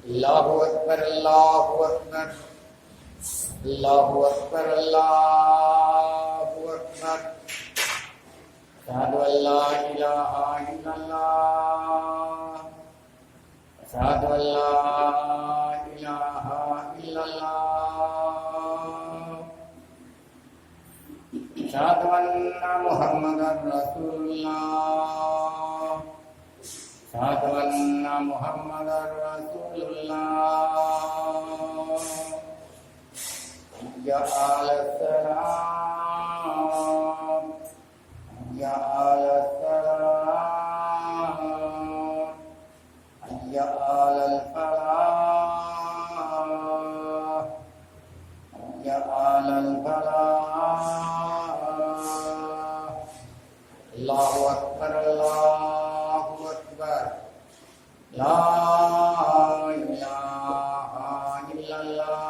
اللہ اکبر اللہ اکبر اللہ اکبر اللہ اکبر اشہد ان لا الہ الا اللہ اشہد ان لا الہ الا اللہ اشہد ان محمد رسول اللہ اشہد ان محمد رسول اللہ یا آل السلام یا آل السلام یا آل الفلاح یا آل الفلاح اللہ اکبر اللہ اکبر لا الہ الا اللہ.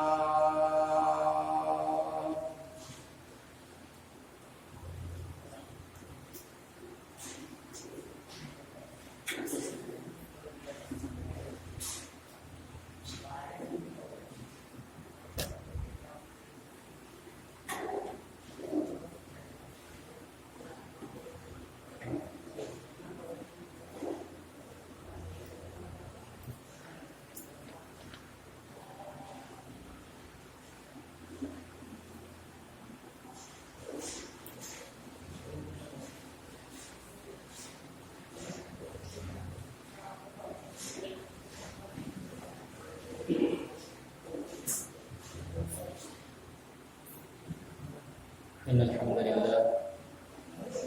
إن الحمد لله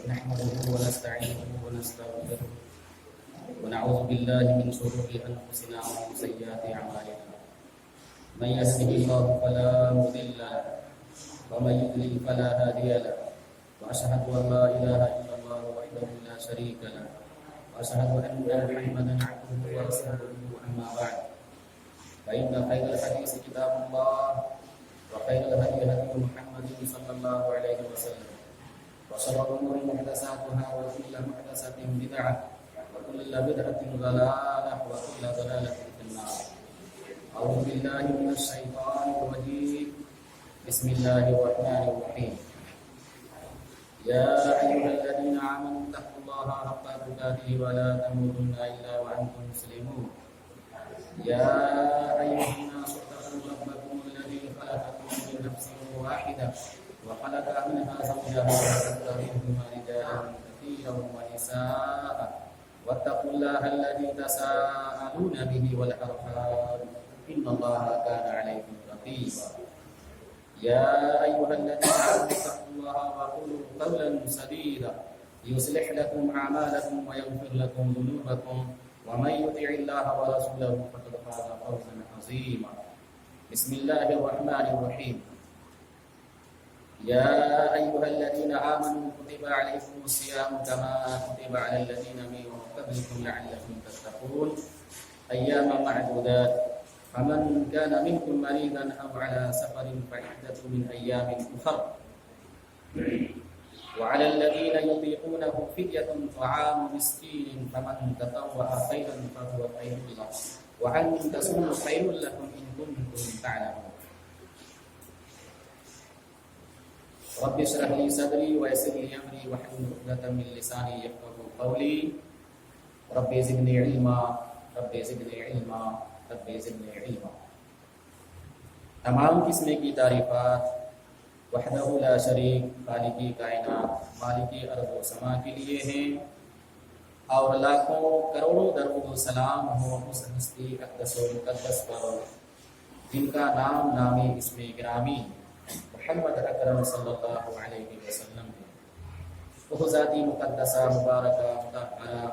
نحمده ونستعينه ونستغفره ونعوذ بالله من شرور أنفسنا ومن سيئات أعمالنا من يهده الله فلا مضل له ومن يضلل فلا هادي له وأشهد أن لا إله إلا الله وحده لا شريك له وأشهد أن محمدا عبده ورسوله أما بعد فإن خير الحديث كتاب الله وخير الهدي هدي محمد صلى الله عليه وسلم وشر الأمور محدثاتها وكل محدثة بدعة وكل بدعة ضلالة وكل ضلالة في النار. أعوذ بالله من الشيطان الرجيم بسم الله الرحمن الرحيم. يا أيها الذين آمنوا اتقوا الله حق تقاته ولا تموتن إلا وأنتم مسلمون. يا أيها الناس اتقوا ربكم الذي خلقكم من نفس واحدة وخلق منها زوجها وبث منهما رجالا كثيرا ونساء واتقوا الله الذي تساءلون به والأرحام إن الله كان عليكم رقيبا. يا أيها الذين آمنوا اتقوا الله وقولوا قولا سديدا يصلح لكم أعمالكم ويغفر لكم ذنوبكم ومن يطع الله ورسوله فقد فاز فوزا عظيما. بسم الله الرحمن الرحيم. يا أيها الذين آمنوا كتب عليكم الصيام كما كتب على الذين من قبلكم لعلكم تتقون أياما معدودات فمن كان منكم مريضا أو على سفر فعدة من أيام أخر وعلى الذين يطيقونه فدية طعام مسكين فمن تطوع خيرا فهو خير له وأن تصوموا خير لكم إن كنتم تعلمون. رب اشرح لي صدري ويسر لي أمري واحلل عقدة من لساني يفقهوا قولي. رب زدني علما رب زدني علما رب زدني علما. تمام قسم کی تعریفات وحدہ لا شریک خالق کائنات مالک ارض و سما کے لیے ہیں اور لاکھوں کروڑوں درود و سلام ہو اس ہستی اقدس و مقدس پر جن کا نام نامی اسم گرامی محمد اکرم صلی اللہ علیہ وسلم ہے. وہ ذاتی مقدسہ مبارکہ مطہرہ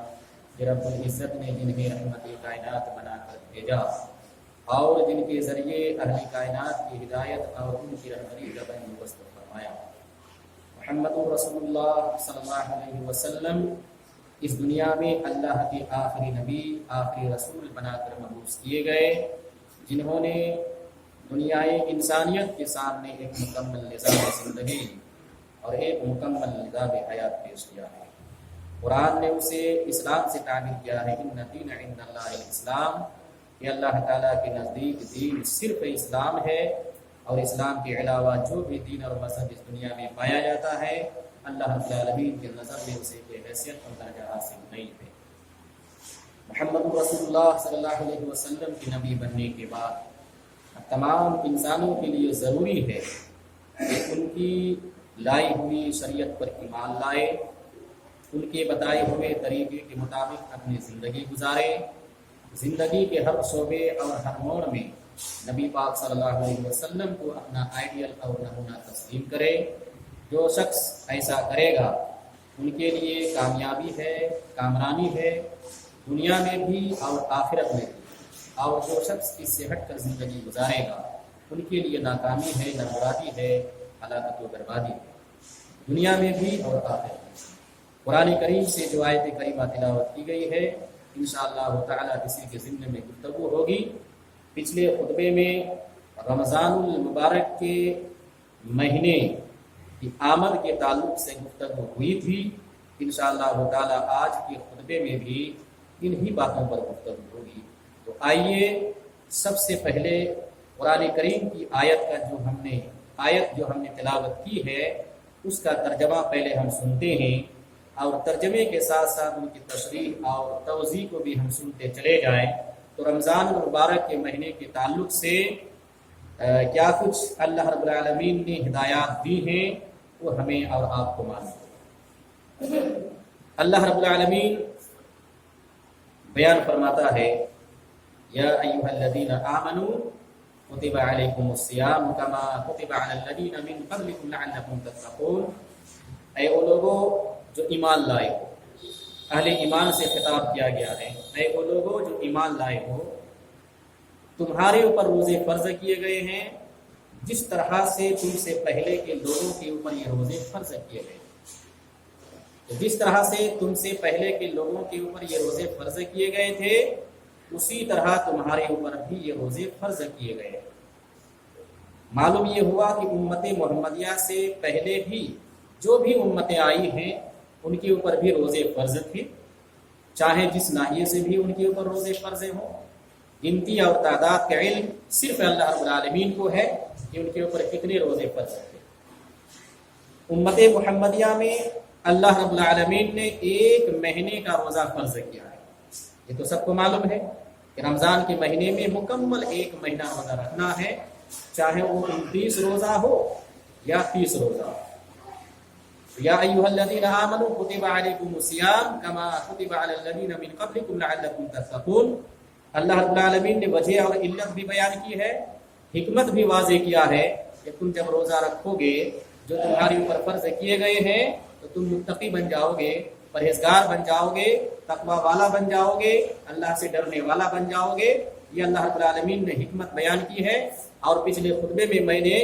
رب العزت نے جنہیں رحمت کائنات بنا کر بھیجا اور جن کے ذریعے اہل کائنات کی ہدایت اور ان کی رہبری کا بندوبست فرمایا. محمد رسول اللہ صلی اللہ علیہ وسلم اس دنیا میں اللہ کے آخری نبی آخری رسول بنا کر مبعوث کیے گئے جنہوں نے دنیائے انسانیت کے سامنے ایک مکمل نظام زندگی اور ایک مکمل نظام حیات پیش کیا ہے۔ قرآن نے اسے اسلام سے تعبیر کیا ہے، ان دین عند اللہ الاسلام، کہ اللہ تعالیٰ کے نزدیک دین صرف اسلام ہے، اور اسلام کے علاوہ جو بھی دین اور مذہب اس دنیا میں پایا جاتا ہے اللہ رب العالمین کے نظر میں اسے کوئی حیثیت اور درجہ حاصل نہیں ہے۔ محمد رسول اللہ صلی اللہ علیہ وسلم کے نبی بننے کے بعد تمام انسانوں کے لیے ضروری ہے کہ ان کی لائی ہوئی شریعت پر ایمان لائے، ان کے بتائے ہوئے طریقے کے مطابق اپنی زندگی گزارے، زندگی کے ہر شعبے اور ہر موڑ میں نبی پاک صلی اللہ علیہ وسلم کو اپنا آئیڈیل اور نمونہ تسلیم کرے۔ جو شخص ایسا کرے گا ان کے لیے کامیابی ہے، کامرانی ہے، دنیا میں بھی اور آخرت میں بھی، اور جو شخص اس سے ہٹ کر زندگی گزارے گا ان کے لیے ناکامی ہے، نامرادی ہے، ہلاکت و بربادی ہے، دنیا میں بھی اور آخرت میں۔ قرآن کریم سے جو آیت کریمہ تلاوت کی گئی ہے انشاءاللہ تعالی کسی کے ذمے میں گفتگو ہوگی۔ پچھلے خطبے میں رمضان المبارک کے مہینے کی آمد کے تعلق سے گفتگو ہوئی تھی، انشاءاللہ تعالی آج کے خطبے میں بھی انہی باتوں پر گفتگو ہوگی۔ تو آئیے سب سے پہلے قرآن کریم کی آیت جو ہم نے تلاوت کی ہے اس کا ترجمہ پہلے ہم سنتے ہیں، اور ترجمے کے ساتھ ساتھ ان کی تشریح اور توضیح کو بھی ہم سنتے چلے جائیں۔ تو رمضان المبارک کے مہینے کے تعلق سے کیا کچھ اللہ رب العالمین نے ہدایات دی ہیں وہ ہمیں اور آپ کو معلوم ہے۔ اللہ رب العالمین بیان فرماتا ہے، یا ایھا الذین آمنوا کتب علیکم الصیام کما کتب علی الذین من قبلکم لعلکم تتقون، اے وہ لوگوں جو ایمان لائے ہو، اہل ایمان سے خطاب کیا گیا ہے، اے وہ لوگوں جو ایمان لائے ہو، تمہارے اوپر روزے فرض کیے گئے ہیں جس طرح سے تم سے پہلے کے لوگوں کے اوپر یہ روزے فرض کیے گئے، جس طرح سے تم سے پہلے کے لوگوں کے اوپر یہ روزے فرض کیے گئے تھے اسی طرح تمہارے اوپر بھی یہ روزے فرض کیے گئے۔ معلوم یہ ہوا کہ امت محمدیہ سے پہلے بھی جو بھی امتیں آئی ہیں ان کے اوپر بھی روزے فرض تھے، چاہے جس ناحیے سے بھی ان کے اوپر روزے فرض ہوں۔ گنتی اور تعداد کا علم صرف اللہ رب العالمین کو ہے کہ ان کے اوپر کتنے روزے فرض تھے۔ امت محمدیہ میں اللہ رب العالمین نے ایک مہینے کا روزہ فرض کیا ہے، یہ تو سب کو معلوم ہے کہ رمضان کے مہینے میں مکمل ایک مہینہ روزہ رکھنا ہے، چاہے وہ 29 روزہ ہو یا 30 روزہ ہو۔ یا ایھا الذین آمنوا کتب علیکم الصیام کما کتب علی الذین من قبلکم لعلکم تتقون۔ اللہ رب العالمین نے وجہ اور علت بھی بیان کی ہے، حکمت بھی واضح کیا ہے کہ تم جب روزہ رکھو گے جو تمہارے اوپر فرض کیے گئے ہیں تو تم متقی بن جاؤ گے، پرہیزگار بن جاؤ گے، تقوی والا بن جاؤ گے، اللہ سے ڈرنے والا بن جاؤ گے۔ یہ اللہ رب العالمین نے حکمت بیان کی ہے، اور پچھلے خطبے میں میں نے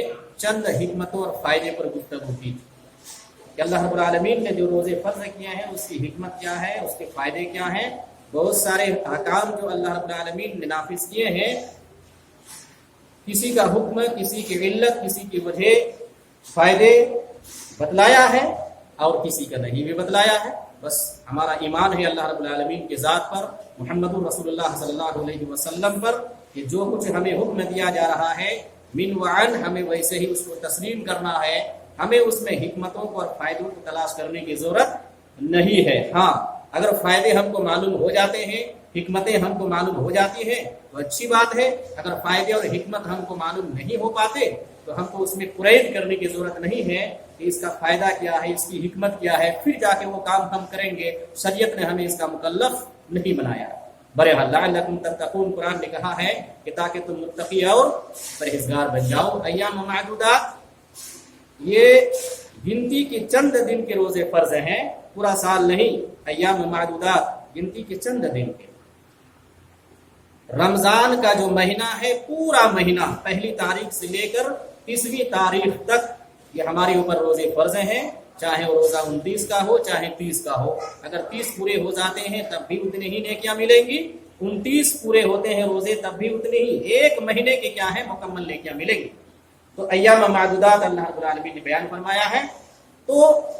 چند حکمتوں اور فائدے پر گفتگو کی تھی کہ اللہ رب العالمین نے جو روزے فرض کیے ہیں اس کی حکمت کیا ہے، اس کے فائدے کیا ہیں۔ بہت سارے احکام جو اللہ رب العالمین نے نافذ کیے ہیں، کسی کا حکم، کسی کی علت، کسی کی وجہ، فائدے بتلایا ہے اور کسی کا نہیں بھی بتلایا ہے۔ بس ہمارا ایمان ہے اللہ رب العالمین کے ذات پر، محمد رسول اللہ صلی اللہ علیہ وسلم پر، کہ جو کچھ ہمیں حکم دیا جا رہا ہے من وعن ہمیں ویسے ہی اس کو تسلیم کرنا ہے، ہمیں اس میں حکمتوں کو اور فائدوں کو تلاش کرنے کی ضرورت نہیں ہے۔ ہاں اگر فائدے ہم کو معلوم ہو جاتے ہیں، حکمتیں ہم کو معلوم ہو جاتی ہیں تو اچھی بات ہے، اگر فائدے اور حکمت ہم کو معلوم نہیں ہو پاتے تو ہم کو اس میں قرید کرنے کی ضرورت نہیں ہے کہ اس کا فائدہ کیا ہے، اس کی حکمت کیا ہے، پھر جا کے وہ کام ہم کریں گے۔ شریعت نے ہمیں اس کا مکلف نہیں بنایا۔ بہرحال لعلکم تتقون، قرآن نے کہا ہے کہ تاکہ تم متقی اور پرہیزگار بن جاؤ۔ ایام معدودات، یہ گنتی کے چند دن کے روزے فرض ہیں، پورا سال نہیں۔ ایام معدودات گنتی کے چند دن کے۔ رمضان کا جو مہینہ ہے پورا مہینہ پہلی تاریخ سے لے کر 30ویں تاریخ تک یہ ہمارے اوپر روزے فرض ہیں، چاہے وہ روزہ 29 کا ہو چاہے 30 کا ہو۔ اگر 30 پورے ہو جاتے ہیں تب بھی اتنے ہی نیکیاں ملیں گی، 29 پورے ہوتے ہیں روزے تب بھی اتنے ہی، ایک مہینے کے کیا ہے مکمل نیکیاں ملیں گی۔ تو ایام معدودات اللہ رب العالمین نے بیان فرمایا ہے تو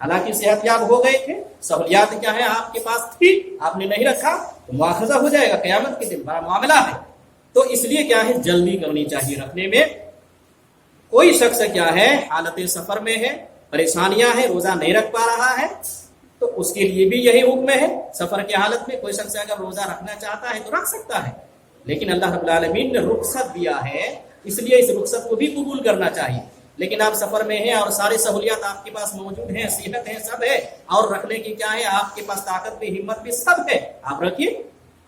حالانکہ صحت یاب ہو گئے تھے، سہولیات کیا ہے آپ کے پاس تھی، آپ نے نہیں رکھا تو مواخذہ ہو جائے گا، قیامت کے دن بڑا معاملہ ہے۔ تو اس لیے کیا ہے جلدی کرنی چاہیے رکھنے میں۔ کوئی شخص کیا ہے حالت سفر میں ہے، پریشانیاں ہیں، روزہ نہیں رکھ پا رہا ہے، تو اس کے لیے بھی یہی حکم ہے۔ سفر کی حالت میں کوئی شخص اگر روزہ رکھنا چاہتا ہے تو رکھ سکتا ہے، لیکن اللہ رب العالمین نے رخصت دیا ہے، اس لیے اس رخصت کو بھی قبول کرنا چاہیے۔ لیکن آپ سفر میں ہیں اور ساری سہولیات آپ کے پاس موجود ہیں، صحت ہے، سب ہے، اور رکھنے کی کیا ہے آپ کے پاس طاقت بھی، ہمت بھی، سب ہے، آپ رکھیے،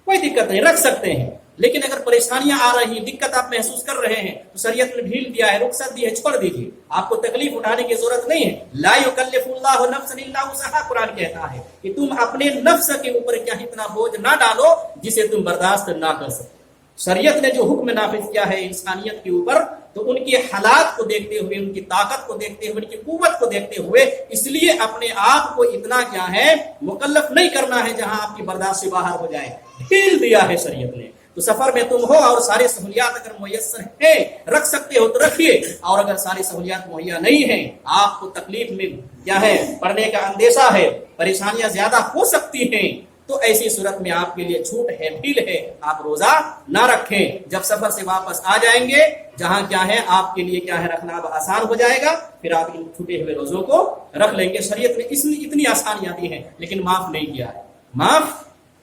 کوئی دقت نہیں، رکھ سکتے ہیں۔ لیکن اگر پریشانیاں آ رہی ہیں، دقت آپ محسوس کر رہے ہیں، تو شریعت نے ڈھیل دیا ہے، رخصت دی ہے، چھوڑ دیجیے، آپ کو تکلیف اٹھانے کی ضرورت نہیں ہے۔ لا یکلف اللہ نفسا الا وسعها، قرآن کہتا ہے کہ تم اپنے نفس کے اوپر کیا اتنا بوجھ نہ ڈالو جسے تم برداشت نہ کر سکو۔ شریعت نے جو حکم نافذ کیا ہے انسانیت کے اوپر، تو ان کے حالات کو دیکھتے ہوئے، ان کی طاقت کو دیکھتے ہوئے، ان کی قوت کو دیکھتے ہوئے، اس لیے اپنے آپ کو اتنا کیا ہے مکلف نہیں کرنا ہے جہاں آپ کی برداشت سے باہر ہو جائے، ڈھیل دیا ہے شریعت نے۔ تو سفر میں تم ہو اور ساری سہولیات اگر میسر ہے، رکھ سکتے ہو تو رکھیے، اور اگر ساری سہولیات مہیا نہیں ہیں، آپ کو تکلیف میں کیا ہے پڑنے کا اندیشہ ہے، پریشانیاں زیادہ ہو سکتی ہیں، تو ایسی صورت میں آپ کے لیے چھوٹ ہے، ڈھیل ہے، آپ روزہ نہ رکھیں۔ جب سفر سے واپس آ جائیں گے، جہاں کیا ہے آپ کے لیے کیا ہے رکھنا اب آسان ہو جائے گا، پھر آپ ان چھوٹے ہوئے روزوں کو رکھ لیں گے۔ شریعت نے اتنی آسانیاں دی ہیں، لیکن معاف نہیں کیا ہے، معاف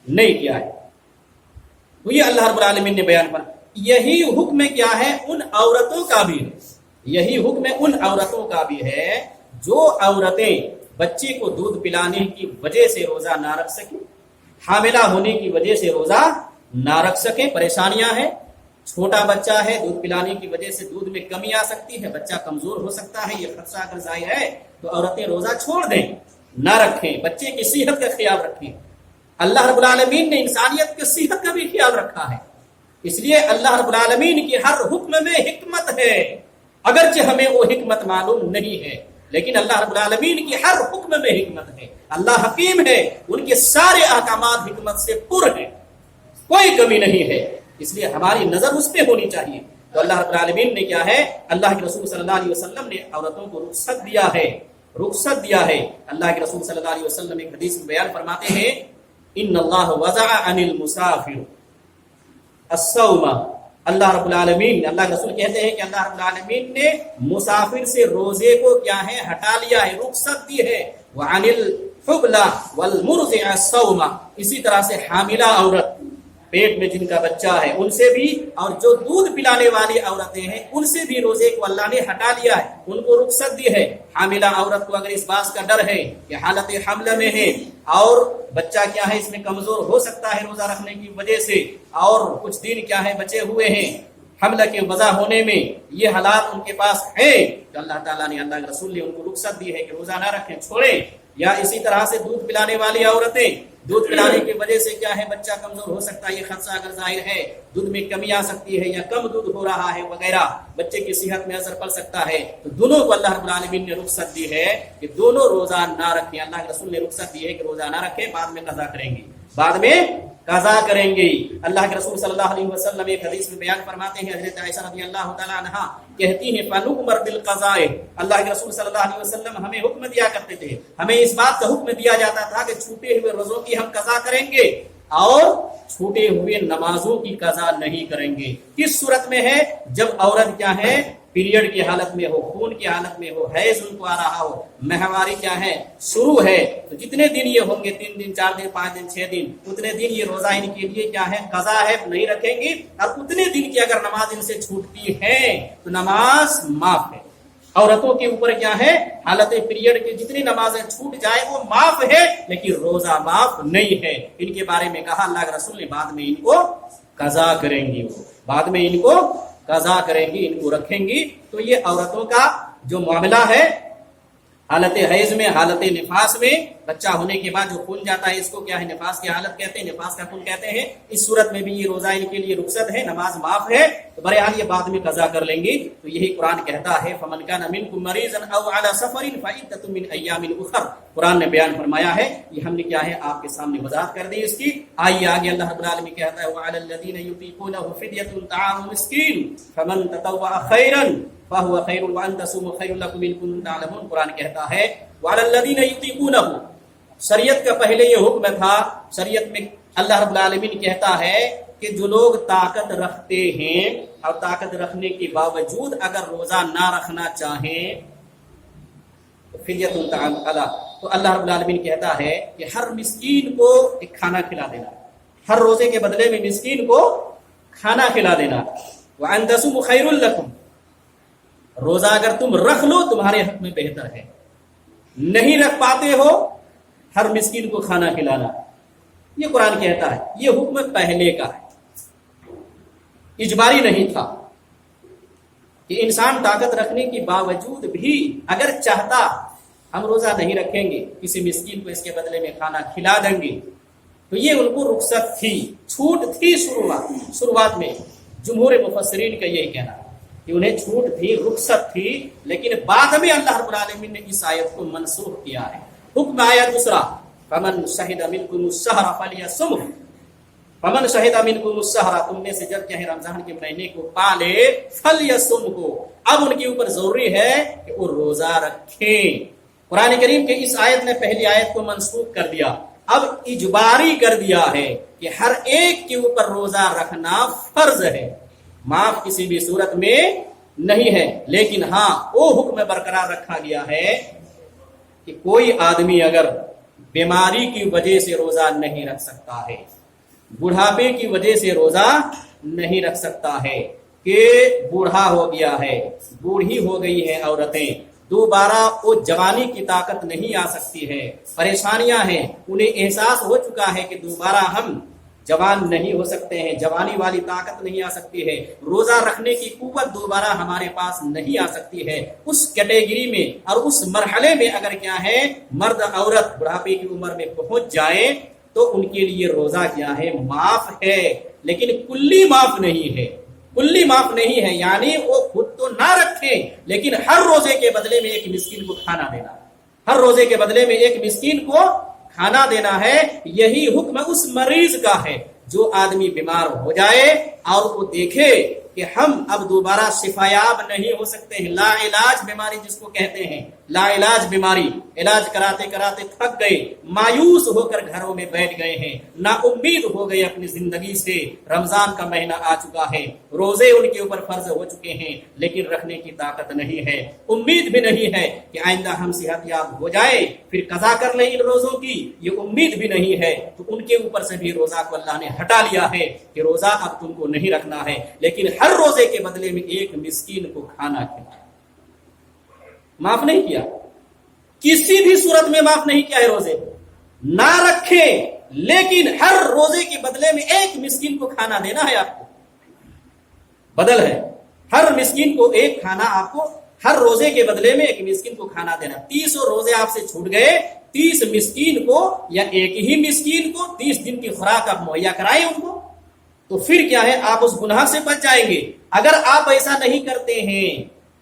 نہیں کیا ہے۔ تو یہ اللہ رب العالمین نے بیان پر، یہی حکم کیا ہے ان عورتوں کا بھی ہے، یہی حکم ان عورتوں کا بھی ہے جو عورتیں بچے کو دودھ پلانے کی وجہ سے روزہ نہ رکھ سکیں، حاملہ ہونے کی وجہ سے روزہ نہ رکھ سکیں، پریشانیاں ہیں، چھوٹا بچہ ہے، دودھ پلانے کی وجہ سے دودھ میں کمی آ سکتی ہے، بچہ کمزور ہو سکتا ہے، یہ خدشہ اگر ظاہر ہے تو عورتیں روزہ چھوڑ دیں، نہ رکھیں، بچے کی صحت کا خیال رکھیں۔ اللہ رب العالمین نے انسانیت کی صحت کا بھی خیال رکھا ہے، اس لیے اللہ رب العالمین کی ہر حکم میں حکمت ہے، اگرچہ ہمیں وہ حکمت معلوم نہیں ہے، لیکن اللہ رب العالمین کی ہر حکم میں حکمت ہے۔ اللہ حکیم ہے، ان کے سارے احکامات حکمت سے پر ہیں، کوئی کمی نہیں ہے، اس لیے ہماری نظر اس پہ ہونی چاہیے۔ تو اللہ رب العالمین نے کیا ہے اللہ کے رسول صلی اللہ علیہ وسلم نے عورتوں کو رخصت دیا ہے، رخصت دیا ہے۔ اللہ کے رسول صلی اللہ علیہ وسلم ایک حدیث میں بیان فرماتے ہیں ان اللہ وضع عن المسافر الصوم، اللہ رب العالمین، اللہ کے رسول کہتے ہیں کہ اللہ رب العالمین نے مسافر سے روزے کو کیا ہے ہٹا لیا ہے، رخصت دی ہے۔ وعن الحبلى والمرضع الصوم، اسی طرح سے حاملہ عورت، پیٹ میں جن کا بچہ ہے ان سے بھی، اور جو دودھ پلانے والی عورتیں ہیں ان سے بھی روزے کو اللہ نے ہٹا لیا ہے، ان کو رخصت دی ہے۔ حاملہ عورت کو اگر اس بات کا ڈر ہے کہ حالت حمل میں ہے اور بچہ کیا ہے اس میں کمزور ہو سکتا ہے روزہ رکھنے کی وجہ سے، اور کچھ دن کیا ہے بچے ہوئے ہیں حمل کے وضع ہونے میں، یہ حالات ان کے پاس ہیں، تو اللہ تعالیٰ نے، اللہ کے رسول نے ان کو رخصت دی ہے کہ روزہ نہ رکھیں، چھوڑیں۔ یا اسی طرح سے دودھ پلانے والی عورتیں، دودھ پلانے کی وجہ سے کیا ہے بچہ کمزور ہو سکتا ہے، یہ خدشہ اگر ظاہر ہے، دودھ میں کمی آ سکتی ہے یا کم دودھ ہو رہا ہے وغیرہ، بچے کی صحت میں اثر پڑ سکتا ہے، تو دونوں کو اللہ رب العالمین نے رخصت دی ہے کہ دونوں روزہ نہ رکھیں۔ اللہ کے رسول نے رخصت دی ہے کہ روزہ نہ رکھیں، بعد میں قضا کریں گے، بعد میں قضا کریں گے۔ اللہ کے رسول صلی اللہ علیہ وسلم ایک حدیث میں بیان فرماتے ہیں، حضرت عائشہ رضی اللہ تعالی عنہا کہتی ہیں فَنُؤْمَرْ بِالْقَضَاءِ، اللہ کے رسول صلی اللہ علیہ وسلم ہمیں حکم دیا کرتے تھے، ہمیں اس بات کا حکم دیا جاتا تھا کہ چھوٹے ہوئے روزوں کی ہم قضا کریں گے اور چھوٹے ہوئے نمازوں کی قضا نہیں کریں گے۔ کس صورت میں ہے؟ جب عورت کیا ہے پیریڈ کی حالت میں ہو، خون کی حالت میں ہو، حیض ان کو آ رہا ہو، ماہواری کیا ہے شروع ہے، تو جتنے دن یہ ہوں گے 3 دن 4 دن 5 دن 6 دن، اتنے دن یہ روزہ ان کے لیے کیا ہے قضا ہے، نہیں رکھیں گے، اور اتنے دن کی اگر نماز ان سے چھوٹتی ہے تو نماز معاف ہے۔ عورتوں کے اوپر کیا ہے حالت پیریڈ کی جتنی نمازیں چھوٹ جائے وہ معاف ہے، لیکن روزہ معاف نہیں ہے۔ ان کے بارے میں کہا اللہ کے رسول نے بعد میں ان کو قضا کریں گے، بعد میں ان کو قضا کریں گی، ان کو رکھیں گی۔ تو یہ عورتوں کا جو معاملہ ہے حالت حیض میں، حالت نفاس میں، بچہ ہونے کے بعد جو خون جاتا ہے اس کو کیا ہے نفاس کی حالت کہتے ہیں، نفاس کا خون کہتے ہیں، اس صورت میں بھی یہ روزہ ان کے لیے رخصت ہے، نماز معاف ہے، تو بہرحال یہ بعد میں قضا کر لیں گے۔ تو یہی قرآن کہتا ہے فَمَنْ كَانَ مِنْكُمْ مَرِيضًا أَوْ عَلَى سَفَرٍ فَعِدَّةٌ مِنْ أَيَّامٍ أُخَرَ، قرآن نے بیان فرمایا ہے، یہ ہم نے کیا ہے آپ کے سامنے وضاحت کر دی اس کی۔ آئیے آگے اللہ رب العالمین کہتا ہے وَعَلَى الَّذِينَ يُطِيقُونَهُ فِدْيَةٌ طَعَامُ مِسْكِينٍ فَمَنْ تَطَوَّعَ خَيْرًا فَهُوَ خَيْرٌ وَأَنْ تَصُومُوا خَيْرٌ لَكُمْ إِن كُنتُمْ تَعْلَمُونَ، قرآن کہتا ہے وعلی الذین یطیقونہ، شریعت کا پہلے یہ حکم تھا، شریعت میں اللہ رب العالمین کہتا ہے کہ جو لوگ طاقت رکھتے ہیں اور طاقت رکھنے کے باوجود اگر روزہ نہ رکھنا چاہیں فدیۃ طعام، تو اللہ رب العالمین کہتا ہے کہ ہر مسکین کو ایک کھانا کھلا دینا، ہر روزے کے بدلے میں مسکین کو کھانا کھلا دینا۔ وَأَن تَصُومُوا خَيْرٌ لَكُمْ، روزہ اگر تم رکھ لو تمہارے حق میں بہتر ہے، نہیں رکھ پاتے ہو ہر مسکین کو کھانا کھلانا، یہ قرآن کہتا ہے۔ یہ حکم پہلے کا ہے، اجباری نہیں تھا کہ انسان طاقت رکھنے کے باوجود بھی اگر چاہتا ہم روزہ نہیں رکھیں گے، کسی مسکین کو اس کے بدلے میں کھانا کھلا دیں گے، تو یہ ان کو رخصت تھی، چھوٹ تھی شروعات میں۔ جمہور مفسرین کا یہی کہنا کہ انہیں چھوٹ تھی، رخصت تھی، لیکن بعد میں اللہ رب العالمین نے اس آیت کو منسوخ کیا ہے۔ حکم آیا دوسرا، فمن شہد منکم الشہر فلیصمہ، فمن شہد منکم الشہر، تم میں سے جب چاہے رمضان کے مہینے کو پالے، فلیصمہ، اب ان کے اوپر ضروری ہے کہ وہ روزہ رکھیں۔ قرآن کریم کے اس آیت نے پہلی آیت کو منسوخ کر دیا، اب اجباری کر دیا ہے کہ ہر ایک کے اوپر روزہ رکھنا فرض ہے، معاف کسی بھی صورت میں نہیں ہے۔ لیکن ہاں وہ حکم برقرار رکھا گیا ہے کہ کوئی آدمی اگر بیماری کی وجہ سے روزہ نہیں رکھ سکتا ہے، بڑھاپے کی وجہ سے روزہ نہیں رکھ سکتا ہے، کہ بوڑھا ہو گیا ہے، بوڑھی ہو گئی ہے عورتیں، دوبارہ وہ جوانی کی طاقت نہیں آ سکتی ہے، پریشانیاں ہیں، انہیں احساس ہو چکا ہے کہ دوبارہ ہم جوان نہیں ہو سکتے ہیں، جوانی والی طاقت نہیں آ سکتی ہے، روزہ رکھنے کی قوت دوبارہ ہمارے پاس نہیں آ سکتی ہے، اس کیٹیگری میں اور اس مرحلے میں اگر کیا ہے مرد عورت بڑھاپے کی عمر میں پہنچ جائے تو ان کے لیے روزہ کیا ہے معاف ہے، لیکن کلی معاف نہیں ہے، کلی معاف نہیں ہے، یعنی وہ خود تو نہ رکھیں لیکن ہر روزے کے بدلے میں ایک مسکین کو کھانا دینا، ہر روزے کے بدلے میں ایک مسکین کو کھانا دینا ہے۔ یہی حکم اس مریض کا ہے جو آدمی بیمار ہو جائے اور وہ دیکھے کہ ہم اب دوبارہ شفایاب نہیں ہو سکتے ہیں، لا علاج بیماری جس کو کہتے ہیں، لا علاج بیماری، علاج کراتے کراتے تھک گئے، مایوس ہو کر گھروں میں بیٹھ گئے ہیں، نا امید ہو گئے اپنی زندگی سے، رمضان کا مہینہ آ چکا ہے، روزے ان کے اوپر فرض ہو چکے ہیں لیکن رکھنے کی طاقت نہیں ہے، امید بھی نہیں ہے کہ آئندہ ہم صحت یاب ہو جائے پھر قضا کر لیں ان روزوں کی، یہ امید بھی نہیں ہے، تو ان کے اوپر سے بھی روزہ کو اللہ نے ہٹا لیا ہے کہ روزہ اب تم کو نہیں رکھنا ہے، لیکن ہر روزے کے بدلے میں ایک مسکین کو کھانا کھلانا، معاف نہیں کیا، کسی بھی صورت میں معاف نہیں کیا ہے، روزے نہ رکھیں لیکن ہر روزے کے بدلے میں ایک مسکین کو کھانا دینا ہے، آپ کو بدل ہے، ہر مسکین کو ایک کھانا، آپ کو ہر روزے کے بدلے میں ایک مسکین کو کھانا دینا۔ 30 روزے آپ سے چھوٹ گئے، 30 مسکین کو یا ایک ہی مسکین کو 30 دن کی خوراک آپ مہیا کرائیں ان کو، تو پھر کیا ہے آپ اس گناہ سے بچ جائیں گے۔ اگر آپ ایسا نہیں کرتے ہیں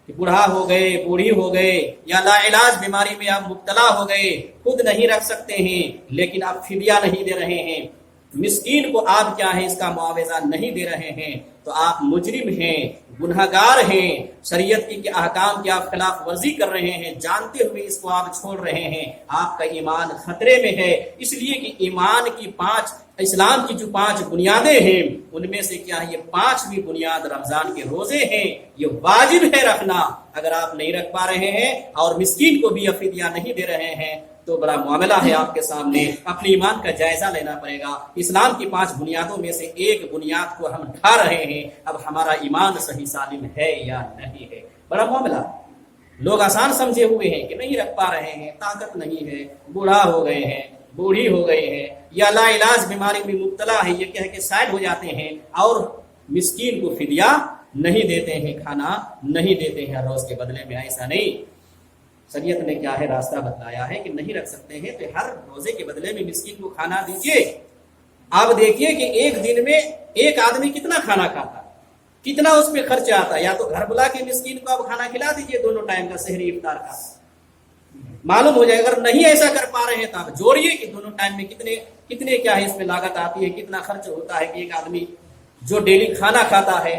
کہ بوڑھا ہو گئے، بوڑھی ہو گئے یا لا علاج بیماری میں آپ مبتلا ہو گئے، خود نہیں رکھ سکتے ہیں لیکن آپ فدیہ نہیں دے رہے ہیں، مسکین کو آپ کیا ہے اس کا معاوضہ نہیں دے رہے ہیں، تو آپ مجرم ہیں، گنہگار ہیں، شریعت کے احکام کی آپ خلاف ورزی کر رہے ہیں، جانتے ہوئے اس کو آپ چھوڑ رہے ہیں، آپ کا ایمان خطرے میں ہے۔ اس لیے کہ ایمان کی اسلام کی جو 5 بنیادیں ہیں ان میں سے کیا ہے یہ 5ویں بنیاد رمضان کے روزے ہیں، یہ واجب ہے رکھنا۔ اگر آپ نہیں رکھ پا رہے ہیں اور مسکین کو بھی فدیہ نہیں دے رہے ہیں تو بڑا معاملہ ہے آپ کے سامنے، اپنے ایمان کا جائزہ لینا پڑے گا۔ اسلام کی 5 بنیادوں میں سے ایک بنیاد کو ہم ڈھا رہے ہیں، اب ہمارا ایمان صحیح سالم ہے یا نہیں ہے، بڑا معاملہ۔ لوگ آسان سمجھے ہوئے ہیں کہ نہیں رکھ پا رہے ہیں، طاقت نہیں ہے، بوڑھا ہو گئے ہیں، بوڑھی ہو گئے ہیں یا لا علاج بیماری میں مبتلا ہے، یہ کہہ کے سائڈ ہو جاتے ہیں اور مسکین کو فدیہ نہیں دیتے ہیں، کھانا نہیں دیتے ہیں روز کے بدلے میں۔ ایسا نہیں، شریعت نے کیا ہے راستہ بتلایا ہے کہ نہیں رکھ سکتے ہیں تو ہر روزے کے بدلے میں مسکین کو کھانا دیجیے۔ آپ دیکھیے کہ ایک دن میں ایک آدمی کتنا کھانا کھاتا، کتنا اس پہ خرچ آتا، یا تو گھر بلا کے مسکین کو آپ کھانا کھلا دیجیے دونوں ٹائم کا، سحری افطار کا، معلوم ہو جائے۔ اگر نہیں ایسا کر پا رہے ہیں تو آپ جوڑیے کہ دونوں ٹائم میں کتنے کیا ہے اس میں لاگت آتی ہے، کتنا خرچ ہوتا ہے کہ ایک آدمی جو ڈیلی کھانا کھاتا ہے